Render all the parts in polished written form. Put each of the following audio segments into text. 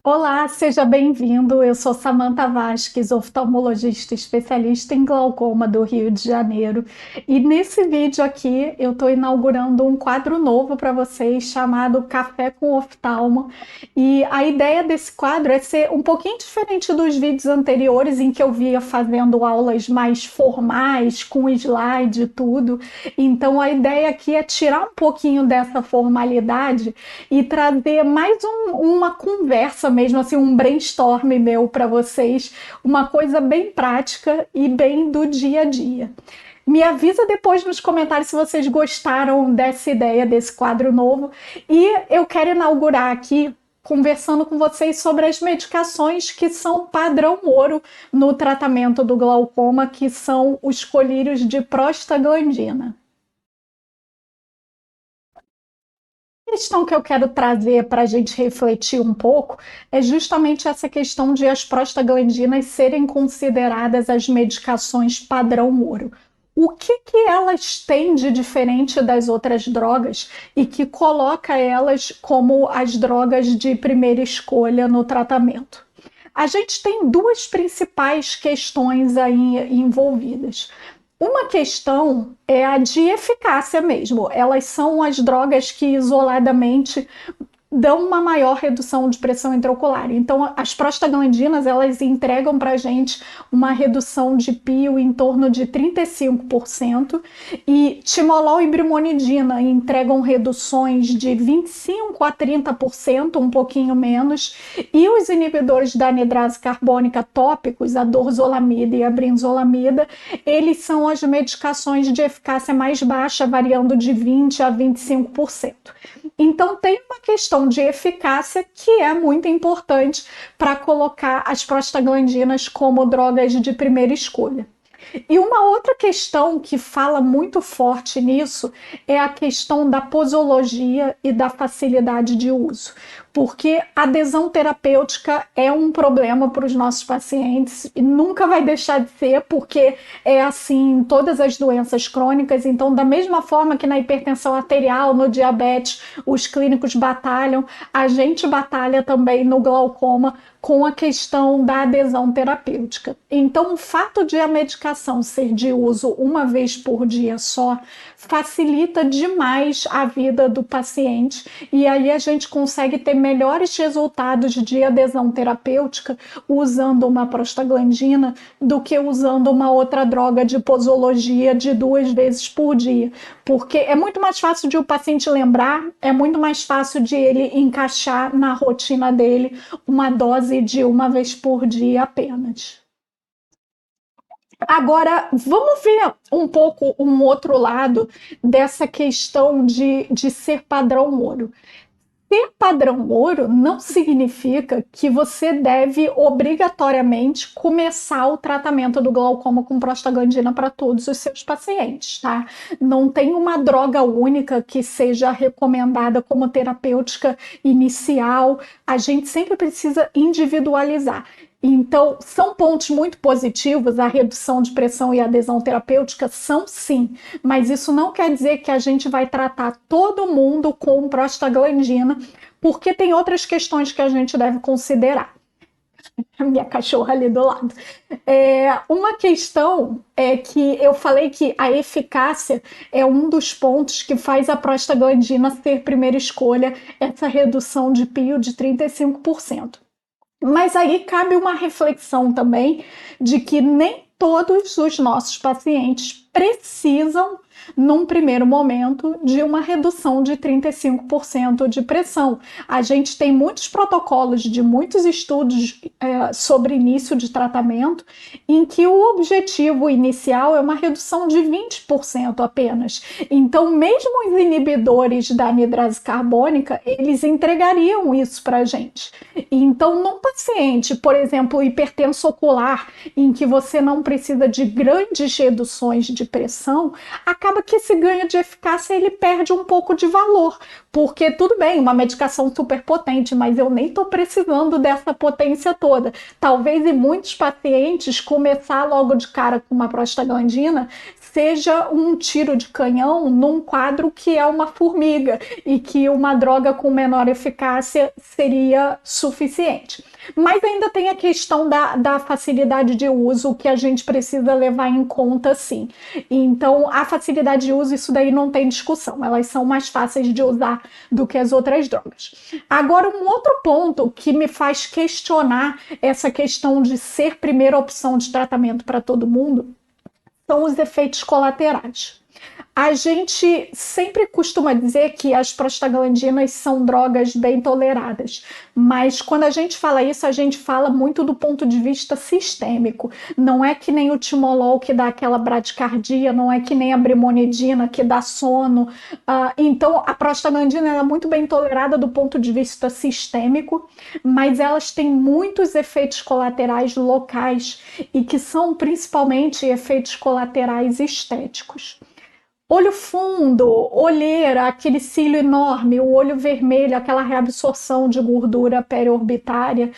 Olá, seja bem-vindo. Eu sou Samantha Vasques, oftalmologista especialista em glaucoma do Rio de Janeiro. E nesse vídeo aqui eu estou inaugurando um quadro novo para vocês chamado Café com Oftalmo. E a ideia desse quadro é ser um pouquinho diferente dos vídeos anteriores em que eu via fazendo aulas mais formais, com slide e tudo. Então a ideia aqui é tirar um pouquinho dessa formalidade e trazer mais uma conversa mesmo, assim, um brainstorm meu para vocês, uma coisa bem prática e bem do dia a dia. Me avisa depois nos comentários se vocês gostaram dessa ideia, desse quadro novo. E eu quero inaugurar aqui conversando com vocês sobre as medicações que são padrão ouro no tratamento do glaucoma, que são os colírios de prostaglandina. A questão que eu quero trazer para a gente refletir um pouco é justamente essa questão de as prostaglandinas serem consideradas as medicações padrão ouro. O que elas têm de diferente das outras drogas e que coloca elas como as drogas de primeira escolha no tratamento? A gente tem duas principais questões aí envolvidas. Uma questão é a de eficácia mesmo. Elas são as drogas que isoladamente dão uma maior redução de pressão intraocular. Então, as prostaglandinas, elas entregam para a gente uma redução de pio em torno de 35% e timolol e brimonidina entregam reduções de 25% a 30%, um pouquinho menos, e os inibidores da anidrase carbônica tópicos, a dorzolamida e a brinzolamida, eles são as medicações de eficácia mais baixa, variando de 20% a 25%. Então, tem uma questão de eficácia que é muito importante para colocar as prostaglandinas como drogas de primeira escolha. E uma outra questão que fala muito forte nisso é a questão da posologia e da facilidade de uso, porque a adesão terapêutica é um problema para os nossos pacientes e nunca vai deixar de ser, porque é assim em todas as doenças crônicas. Então, da mesma forma que na hipertensão arterial, no diabetes, os clínicos batalham, a gente batalha também no glaucoma com a questão da adesão terapêutica. Então, o fato de a medicação ser de uso uma vez por dia só facilita demais a vida do paciente e aí a gente consegue ter melhores resultados de adesão terapêutica usando uma prostaglandina do que usando uma outra droga de posologia de 2 vezes por dia, porque é muito mais fácil de o paciente lembrar, é muito mais fácil de ele encaixar na rotina dele uma dose de uma vez por dia apenas. Agora, vamos ver um pouco um outro lado dessa questão de ser padrão ouro. Ser padrão ouro não significa que você deve obrigatoriamente começar o tratamento do glaucoma com prostaglandina para todos os seus pacientes, tá? Não tem uma droga única que seja recomendada como terapêutica inicial. A gente sempre precisa individualizar. Então, são pontos muito positivos, a redução de pressão e a adesão terapêutica são sim, mas isso não quer dizer que a gente vai tratar todo mundo com prostaglandina, porque tem outras questões que a gente deve considerar. A minha cachorra ali do lado. Uma questão é que eu falei que a eficácia é um dos pontos que faz a prostaglandina ser primeira escolha, essa redução de pio de 35%. Mas aí cabe uma reflexão também de que nem todos os nossos pacientes precisam, num primeiro momento, de uma redução de 35% de pressão. A gente tem muitos protocolos de muitos estudos sobre início de tratamento em que o objetivo inicial é uma redução de 20% apenas. Então, mesmo os inibidores da anidrase carbônica, eles entregariam isso para a gente. Então, num paciente, por exemplo, hipertenso ocular, em que você não precisa de grandes reduções de pressão, acaba que esse ganho de eficácia ele perde um pouco de valor, porque tudo bem, uma medicação super potente, mas eu nem estou precisando dessa potência toda. Talvez em muitos pacientes começar logo de cara com uma prostaglandina seja um tiro de canhão num quadro que é uma formiga e que uma droga com menor eficácia seria suficiente. Mas ainda tem a questão da facilidade de uso que a gente precisa levar em conta, sim. Então, a facilidade de uso, isso daí não tem discussão. Elas são mais fáceis de usar do que as outras drogas. Agora, um outro ponto que me faz questionar essa questão de ser primeira opção de tratamento para todo mundo são os efeitos colaterais. A gente sempre costuma dizer que as prostaglandinas são drogas bem toleradas, mas quando a gente fala isso, a gente fala muito do ponto de vista sistêmico. Não é que nem o timolol que dá aquela bradicardia, não é que nem a brimonidina que dá sono. Então, a prostaglandina é muito bem tolerada do ponto de vista sistêmico, mas elas têm muitos efeitos colaterais locais e que são principalmente efeitos colaterais estéticos. Olho fundo, olheira, aquele cílio enorme, o olho vermelho, aquela reabsorção de gordura periorbitária.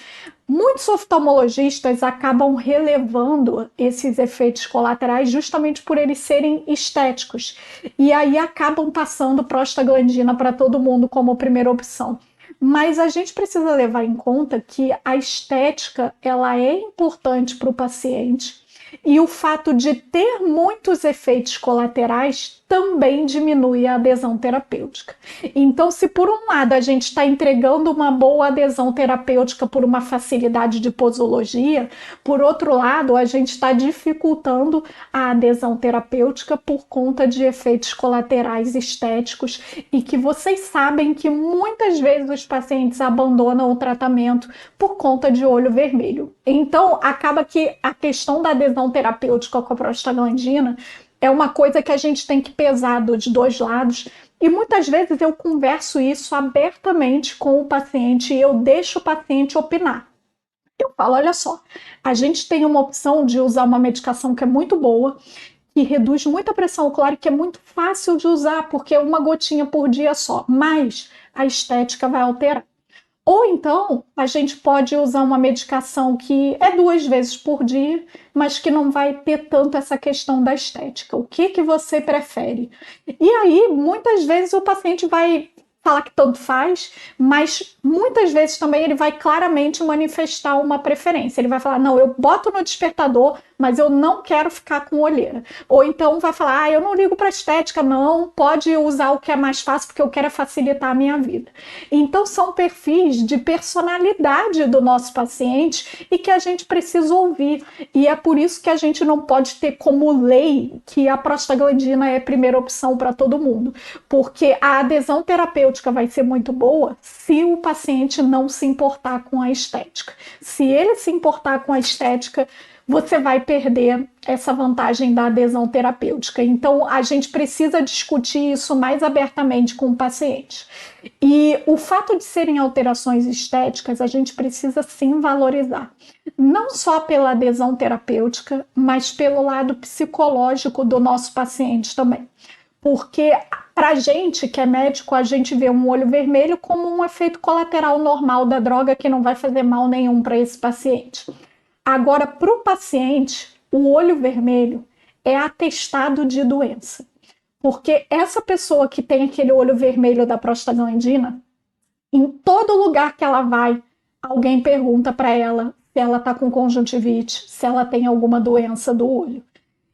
Muitos oftalmologistas acabam relevando esses efeitos colaterais justamente por eles serem estéticos. E aí acabam passando prostaglandina para todo mundo como primeira opção. Mas a gente precisa levar em conta que a estética ela é importante para o paciente. E o fato de ter muitos efeitos colaterais também diminui a adesão terapêutica. Então, se por um lado a gente está entregando uma boa adesão terapêutica por uma facilidade de posologia, por outro lado, a gente está dificultando a adesão terapêutica por conta de efeitos colaterais estéticos e que vocês sabem que muitas vezes os pacientes abandonam o tratamento por conta de olho vermelho. Então, acaba que a questão da adesão terapêutica com a prostaglandina é uma coisa que a gente tem que pesar dos dois lados e muitas vezes eu converso isso abertamente com o paciente e eu deixo o paciente opinar. Eu falo, olha só, a gente tem uma opção de usar uma medicação que é muito boa, que reduz muito a pressão ocular e que é muito fácil de usar, porque é uma gotinha por dia só, mas a estética vai alterar. Ou então, a gente pode usar uma medicação que é 2 vezes por dia, mas que não vai ter tanto essa questão da estética. O que você prefere? E aí, muitas vezes, o paciente vai falar que tanto faz, mas muitas vezes também ele vai claramente manifestar uma preferência. Ele vai falar, não, eu boto no despertador, mas eu não quero ficar com olheira. Ou então vai falar, eu não ligo para estética, não, pode usar o que é mais fácil, porque eu quero facilitar a minha vida. Então são perfis de personalidade do nosso paciente e que a gente precisa ouvir. E é por isso que a gente não pode ter como lei que a prostaglandina é a primeira opção para todo mundo. Porque a adesão terapêutica vai ser muito boa se o paciente não se importar com a estética. Se ele se importar com a estética, você vai perder essa vantagem da adesão terapêutica. Então, a gente precisa discutir isso mais abertamente com o paciente. E o fato de serem alterações estéticas, a gente precisa sim valorizar. Não só pela adesão terapêutica, mas pelo lado psicológico do nosso paciente também. Porque para a gente que é médico, a gente vê um olho vermelho como um efeito colateral normal da droga que não vai fazer mal nenhum para esse paciente. Agora, para o paciente, o olho vermelho é atestado de doença. Porque essa pessoa que tem aquele olho vermelho da prostaglandina, em todo lugar que ela vai, alguém pergunta para ela se ela está com conjuntivite, se ela tem alguma doença do olho.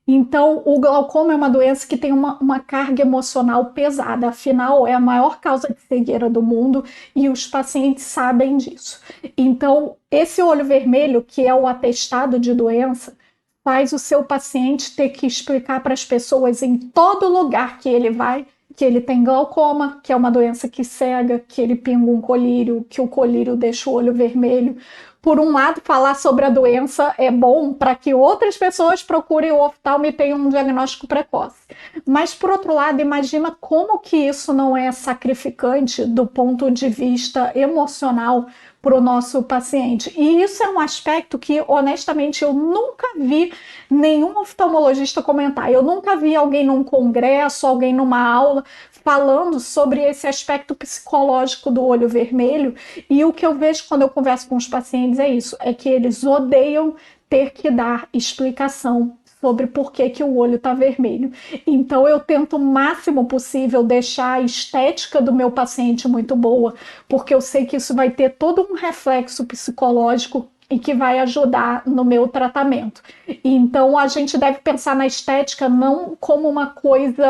Então, o glaucoma é uma doença que tem uma carga emocional pesada, afinal, é a maior causa de cegueira do mundo e os pacientes sabem disso. Então, esse olho vermelho, que é o atestado de doença, faz o seu paciente ter que explicar para as pessoas em todo lugar que ele vai que ele tem glaucoma, que é uma doença que cega, que ele pinga um colírio, que o colírio deixa o olho vermelho. Por um lado, falar sobre a doença é bom para que outras pessoas procurem o oftalmo e tenham um diagnóstico precoce. Mas, por outro lado, imagina como que isso não é sacrificante do ponto de vista emocional para o nosso paciente. E isso é um aspecto que, honestamente, eu nunca vi nenhum oftalmologista comentar. Eu nunca vi alguém num congresso, alguém numa aula falando sobre esse aspecto psicológico do olho vermelho. E o que eu vejo quando eu converso com os pacientes é isso, é que eles odeiam ter que dar explicação sobre por que o olho está vermelho. Então eu tento o máximo possível deixar a estética do meu paciente muito boa, porque eu sei que isso vai ter todo um reflexo psicológico e que vai ajudar no meu tratamento. Então a gente deve pensar na estética não como uma coisa,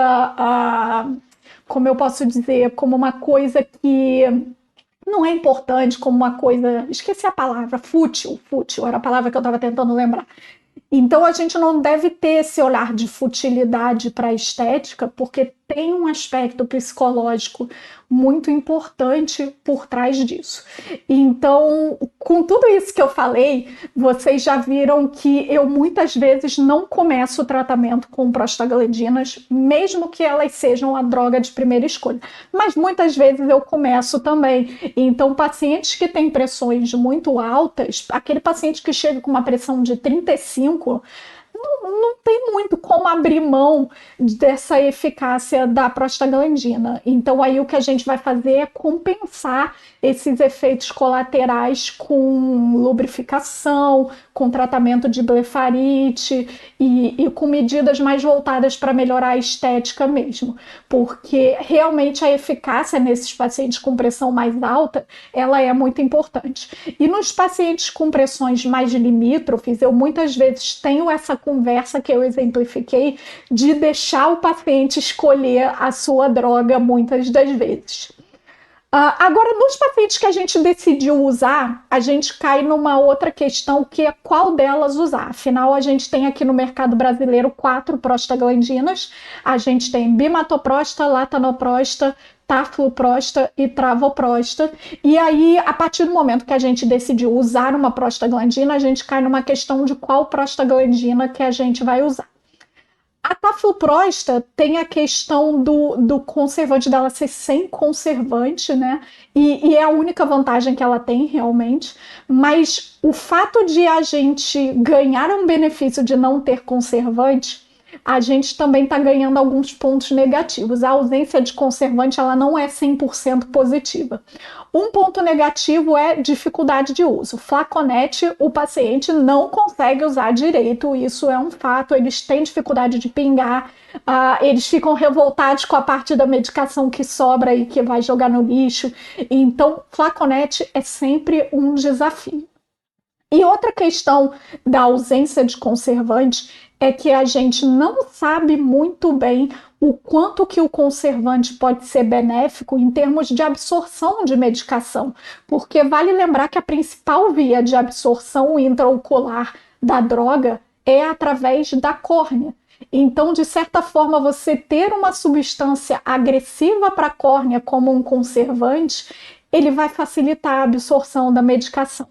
como eu posso dizer, como uma coisa que não é importante, como uma coisa, esqueci a palavra, fútil era a palavra que eu estava tentando lembrar. Então a gente não deve ter esse olhar de futilidade para a estética, porque tem um aspecto psicológico muito importante por trás disso. Então, com tudo isso que eu falei, vocês já viram que eu muitas vezes não começo o tratamento com prostaglandinas, mesmo que elas sejam a droga de primeira escolha. Mas muitas vezes eu começo também. Então, pacientes que têm pressões muito altas, aquele paciente que chega com uma pressão de 35, não tem muito como abrir mão dessa eficácia da prostaglandina. Então, aí o que a gente vai fazer é compensar esses efeitos colaterais com lubrificação, com tratamento de blefarite e com medidas mais voltadas para melhorar a estética mesmo, porque realmente a eficácia nesses pacientes com pressão mais alta, ela é muito importante. E nos pacientes com pressões mais limítrofes, eu muitas vezes tenho essa conversa que eu exemplifiquei de deixar o paciente escolher a sua droga muitas das vezes. Agora, nos pacientes que a gente decidiu usar, a gente cai numa outra questão, que é qual delas usar. Afinal, a gente tem aqui no mercado brasileiro 4 prostaglandinas. A gente tem bimatoprosta, latanoprosta, tafloprosta e travoprosta. E aí, a partir do momento que a gente decidiu usar uma prostaglandina, a gente cai numa questão de qual prostaglandina que a gente vai usar. A tafloprosta tem a questão do conservante dela ser sem conservante, né? E é a única vantagem que ela tem realmente. Mas o fato de a gente ganhar um benefício de não ter conservante, a gente também está ganhando alguns pontos negativos. A ausência de conservante, ela não é 100% positiva. Um ponto negativo é dificuldade de uso. Flaconete, o paciente não consegue usar direito, isso é um fato. Eles têm dificuldade de pingar, eles ficam revoltados com a parte da medicação que sobra e que vai jogar no lixo. Então, flaconete é sempre um desafio. E outra questão da ausência de conservante é que a gente não sabe muito bem o quanto que o conservante pode ser benéfico em termos de absorção de medicação, porque vale lembrar que a principal via de absorção intraocular da droga é através da córnea. Então, de certa forma, você ter uma substância agressiva para a córnea como um conservante, ele vai facilitar a absorção da medicação.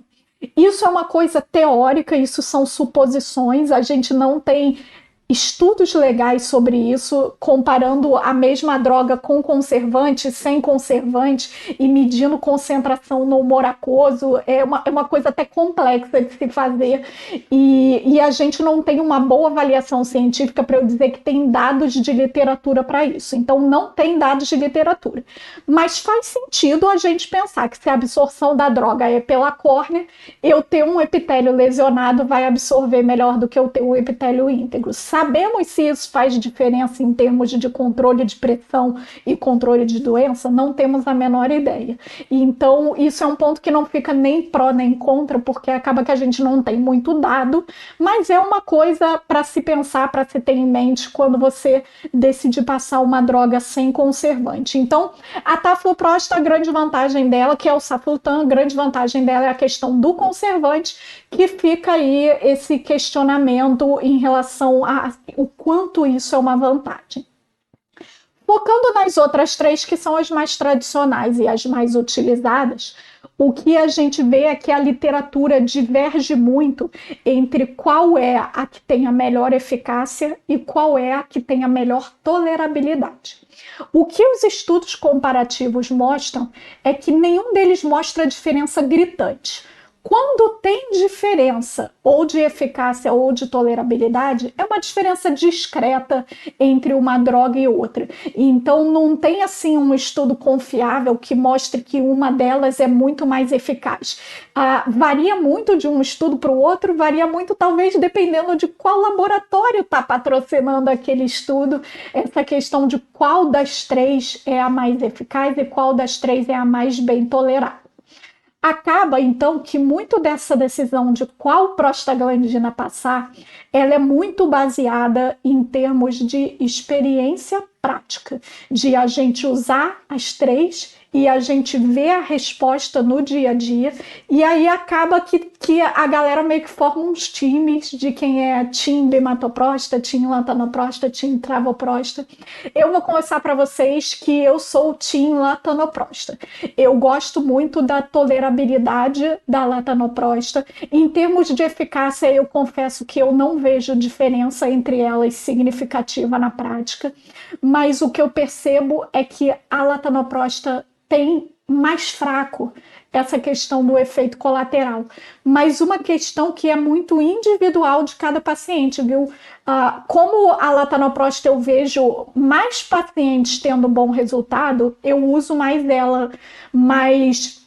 Isso é uma coisa teórica, isso são suposições, a gente não tem estudos legais sobre isso, comparando a mesma droga com conservante, sem conservante e medindo concentração no humor aquoso. É uma coisa até complexa de se fazer e a gente não tem uma boa avaliação científica para eu dizer que tem dados de literatura para isso. Então, não tem dados de literatura. Mas faz sentido a gente pensar que se a absorção da droga é pela córnea, eu ter um epitélio lesionado vai absorver melhor do que eu ter um epitélio íntegro. Sabemos se isso faz diferença em termos de controle de pressão e controle de doença? Não temos a menor ideia. Então, isso é um ponto que não fica nem pró nem contra, porque acaba que a gente não tem muito dado, mas é uma coisa para se pensar, para se ter em mente quando você decide passar uma droga sem conservante. Então, a tafloprosta, a grande vantagem dela, que é o Saflotan, a grande vantagem dela é a questão do conservante, que fica aí esse questionamento em relação a o quanto isso é uma vantagem. Focando nas outras 3, que são as mais tradicionais e as mais utilizadas, o que a gente vê é que a literatura diverge muito entre qual é a que tem a melhor eficácia e qual é a que tem a melhor tolerabilidade. O que os estudos comparativos mostram é que nenhum deles mostra diferença gritante. Quando tem diferença ou de eficácia ou de tolerabilidade, é uma diferença discreta entre uma droga e outra. Então não tem assim um estudo confiável que mostre que uma delas é muito mais eficaz. Varia muito de um estudo para o outro, varia muito talvez dependendo de qual laboratório está patrocinando aquele estudo, essa questão de qual das três é a mais eficaz e qual das três é a mais bem tolerada. Acaba, então, que muito dessa decisão de qual prostaglandina passar, ela é muito baseada em termos de experiência prática, de a gente usar as três e a gente ver a resposta no dia a dia, e aí acaba que a galera meio que forma uns times de quem é Team bimatoprosta, Team latanoprosta, Team travoprosta. Eu vou começar para vocês que eu sou o Team latanoprosta. Eu gosto muito da tolerabilidade da latanoprosta. Em termos de eficácia, eu confesso que eu não vejo diferença entre elas significativa na prática, mas o que eu percebo é que a latanoprosta tem mais fraco essa questão do efeito colateral, mas uma questão que é muito individual de cada paciente, viu? Como a latanoprosta eu vejo mais pacientes tendo bom resultado, eu uso mais dela, mas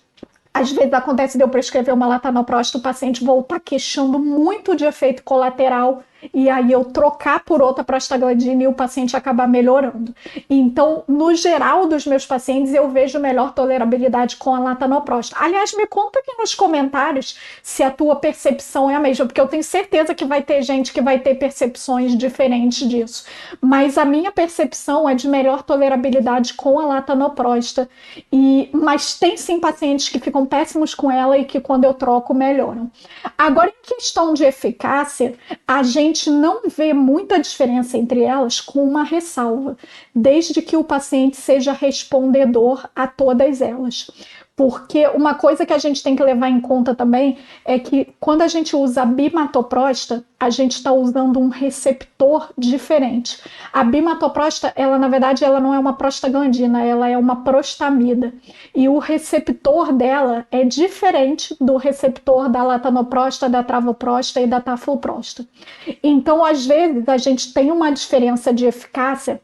às vezes acontece de eu prescrever uma latanoprosta, o paciente voltar queixando muito de efeito colateral e aí eu trocar por outra prostaglandina e o paciente acabar melhorando. Então, no geral dos meus pacientes, eu vejo melhor tolerabilidade com a latanoprosta. Aliás, me conta aqui nos comentários se a tua percepção é a mesma, porque eu tenho certeza que vai ter gente que vai ter percepções diferentes disso. Mas a minha percepção é de melhor tolerabilidade com a latanoprosta. Mas tem sim pacientes que ficam péssimos com ela e que quando eu troco melhoram. Agora, em questão de eficácia, a gente não vê muita diferença entre elas com uma ressalva, desde que o paciente seja respondedor a todas elas. Porque uma coisa que a gente tem que levar em conta também é que quando a gente usa a bimatoprosta, a gente está usando um receptor diferente. A bimatoprosta, ela na verdade, ela não é uma prostaglandina, ela é uma prostamida. E o receptor dela é diferente do receptor da latanoprosta, da travoprosta e da tafloprosta. Então, às vezes, a gente tem uma diferença de eficácia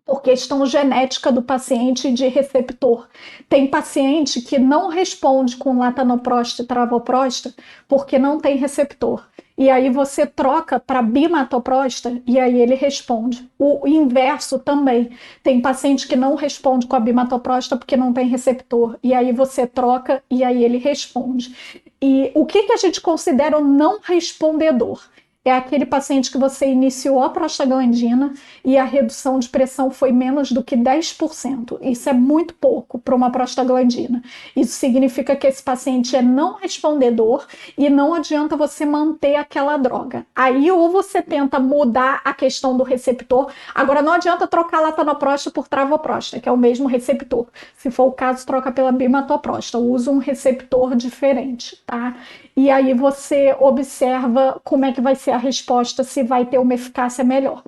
por questão genética do paciente de receptor. Tem paciente que não responde com latanoprosta e travoprosta porque não tem receptor. E aí você troca para bimatoprosta e aí ele responde. O inverso também. Tem paciente que não responde com a bimatoprosta porque não tem receptor. E aí você troca e aí ele responde. E o que a gente considera o não respondedor? É aquele paciente que você iniciou a prostaglandina e a redução de pressão foi menos do que 10%. Isso é muito pouco para uma prostaglandina. Isso significa que esse paciente é não respondedor e não adianta você manter aquela droga. Aí ou você tenta mudar a questão do receptor. Agora não adianta trocar latanoprosta por travoprosta, que é o mesmo receptor. Se for o caso, troca pela bimatoprosta. Usa um receptor diferente, tá? E aí você observa como é que vai ser a resposta, se vai ter uma eficácia melhor.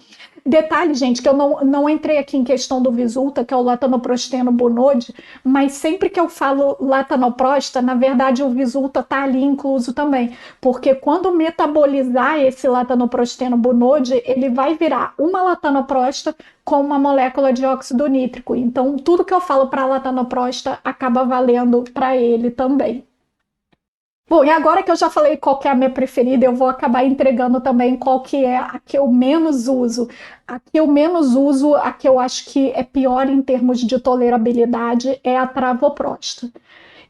Detalhe, gente, que eu não entrei aqui em questão do Vysulta, que é o latanoprosteno Bunode, mas sempre que eu falo latanoprosta, na verdade o Vysulta está ali incluso também, porque quando metabolizar esse latanoprosteno Bunode, ele vai virar uma latanoprosta com uma molécula de óxido nítrico. Então, tudo que eu falo para latanoprosta acaba valendo para ele também. Bom, e agora que eu já falei qual que é a minha preferida, eu vou acabar entregando também qual que é a que eu menos uso. A que eu menos uso, a que eu acho que é pior em termos de tolerabilidade, é a travoprosta.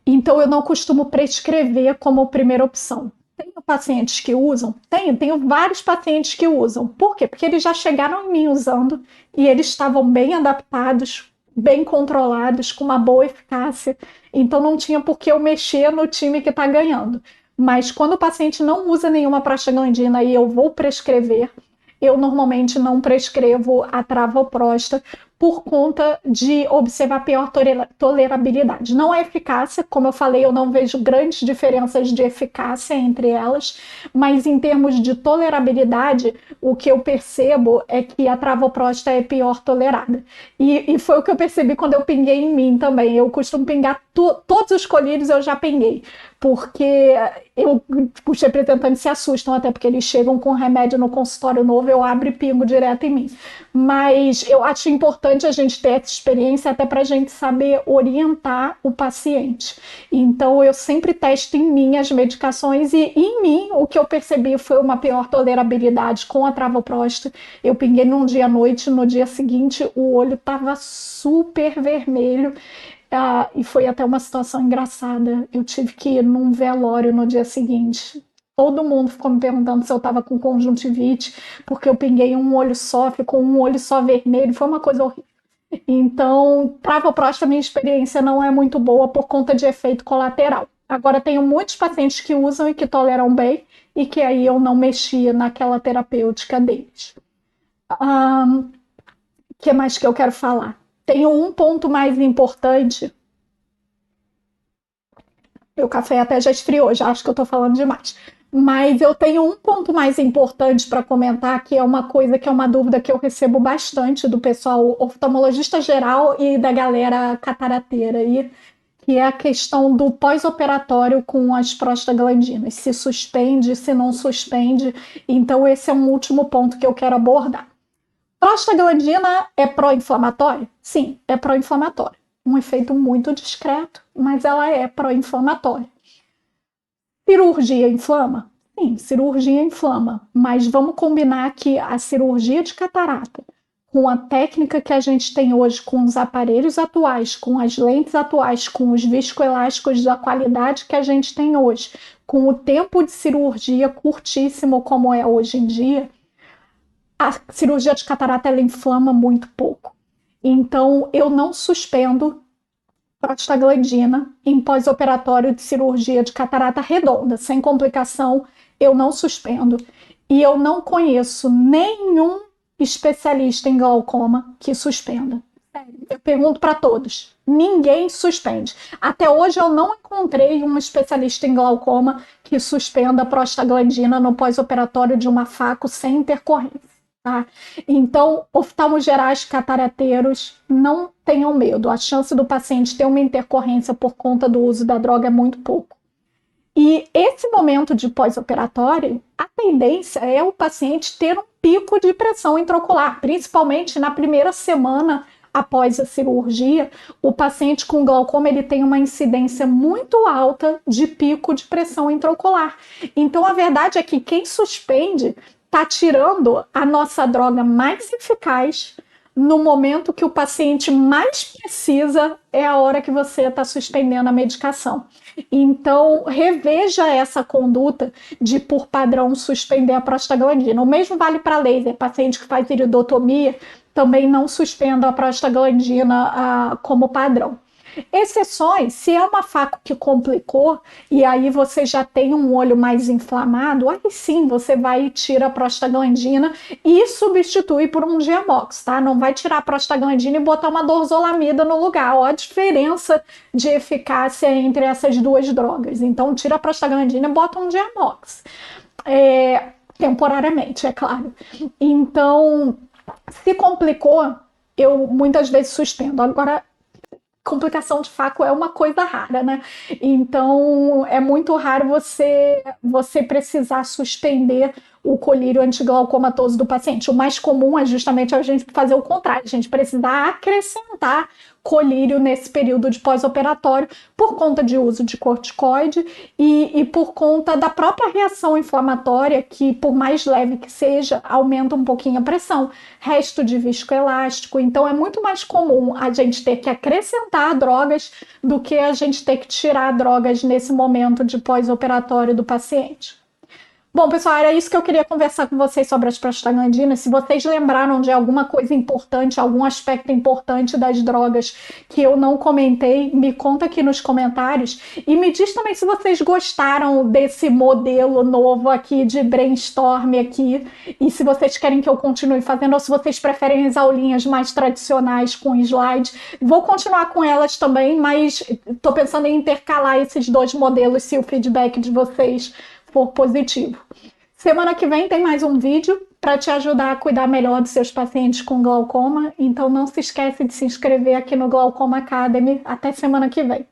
Então, eu não costumo prescrever como primeira opção. Tenho pacientes que usam? Tenho vários pacientes que usam. Por quê? Porque eles já chegaram em mim usando e eles estavam bem adaptados, bem controlados, com uma boa eficácia, então não tinha por que eu mexer no time que está ganhando. Mas quando o paciente não usa nenhuma prostaglandina e eu vou prescrever, eu normalmente não prescrevo a travoprosta, por conta de observar pior tolerabilidade. Não é eficácia, como eu falei, eu não vejo grandes diferenças de eficácia entre elas, mas em termos de tolerabilidade, o que eu percebo é que a travoprosta é pior tolerada. E foi o que eu percebi quando eu pinguei em mim também. Eu costumo pingar todos os colírios, eu já pinguei, porque os representantes se assustam, até porque eles chegam com remédio no consultório novo, eu abro e pingo direto em mim. Mas eu acho importante a gente ter essa experiência até para a gente saber orientar o paciente. Então eu sempre testo em mim as medicações e em mim o que eu percebi foi uma pior tolerabilidade com a travoprosta. Eu pinguei num dia à noite, no dia seguinte o olho estava super vermelho. E foi até uma situação engraçada. Eu tive que ir num velório no dia seguinte. Todo mundo ficou me perguntando se eu estava com conjuntivite, porque eu pinguei um olho só, ficou um olho só vermelho. Foi uma coisa horrível. Então, travoprosta, minha experiência não é muito boa por conta de efeito colateral. Agora, tenho muitos pacientes que usam e que toleram bem, e que aí eu não mexia naquela terapêutica deles. O que mais que eu quero falar? Tenho um ponto mais importante. O café até já esfriou, já acho que eu estou falando demais. Mas eu tenho um ponto mais importante para comentar, que é uma coisa que é uma dúvida que eu recebo bastante do pessoal oftalmologista geral e da galera catarateira, que é a questão do pós-operatório com as prostaglandinas, se suspende, se não suspende. Então esse é um último ponto que eu quero abordar. Prostaglandina é pró-inflamatória? Sim, é pró-inflamatória. Um efeito muito discreto, mas ela é pró-inflamatória. Cirurgia inflama? Sim, cirurgia inflama, mas vamos combinar que a cirurgia de catarata, com a técnica que a gente tem hoje, com os aparelhos atuais, com as lentes atuais, com os viscoelásticos da qualidade que a gente tem hoje, com o tempo de cirurgia curtíssimo como é hoje em dia, a cirurgia de catarata ela inflama muito pouco. Então, eu não suspendo prostaglandina em pós-operatório de cirurgia de catarata redonda, sem complicação, eu não suspendo. E eu não conheço nenhum especialista em glaucoma que suspenda. Eu pergunto para todos, ninguém suspende. Até hoje eu não encontrei um especialista em glaucoma que suspenda a prostaglandina no pós-operatório de uma faco sem intercorrência. Tá? Então, oftalmogerais catarateiros, não tenham medo. A chance do paciente ter uma intercorrência por conta do uso da droga é muito pouco. E esse momento de pós-operatório, a tendência é o paciente ter um pico de pressão intraocular, principalmente na primeira semana após a cirurgia. O paciente com glaucoma ele tem uma incidência muito alta de pico de pressão intraocular. Então, a verdade é que quem suspende está tirando a nossa droga mais eficaz no momento que o paciente mais precisa, é a hora que você está suspendendo a medicação. Então, reveja essa conduta de, por padrão, suspender a prostaglandina. O mesmo vale para laser. Paciente que faz iridotomia também não suspenda a prostaglandina como padrão. Exceções, se é uma faco que complicou e aí você já tem um olho mais inflamado, aí sim você vai e tira a prostaglandina e substitui por um Diamox, tá? Não vai tirar a prostaglandina e botar uma dorzolamida no lugar. Olha a diferença de eficácia entre essas duas drogas. Então tira a prostaglandina e bota um Diamox. Temporariamente, é claro. Então, se complicou, eu muitas vezes suspendo. Agora, complicação de faco é uma coisa rara, né? Então, é muito raro você precisar suspender o colírio antiglaucomatoso do paciente. O mais comum é justamente a gente fazer o contrário, a gente precisar acrescentar colírio nesse período de pós-operatório por conta de uso de corticoide e por conta da própria reação inflamatória, que por mais leve que seja, aumenta um pouquinho a pressão. Resto de viscoelástico, então é muito mais comum a gente ter que acrescentar drogas do que a gente ter que tirar drogas nesse momento de pós-operatório do paciente. Bom, pessoal, era isso que eu queria conversar com vocês sobre as prostaglandinas. Se vocês lembraram de alguma coisa importante, algum aspecto importante das drogas que eu não comentei, me conta aqui nos comentários. E me diz também se vocês gostaram desse modelo novo aqui de brainstorm aqui. E se vocês querem que eu continue fazendo, ou se vocês preferem as aulinhas mais tradicionais com slide. Vou continuar com elas também, mas estou pensando em intercalar esses dois modelos se o feedback de vocês for positivo. Semana que vem tem mais um vídeo para te ajudar a cuidar melhor dos seus pacientes com glaucoma. Então não se esquece de se inscrever aqui no Glaucoma Academy. Até semana que vem.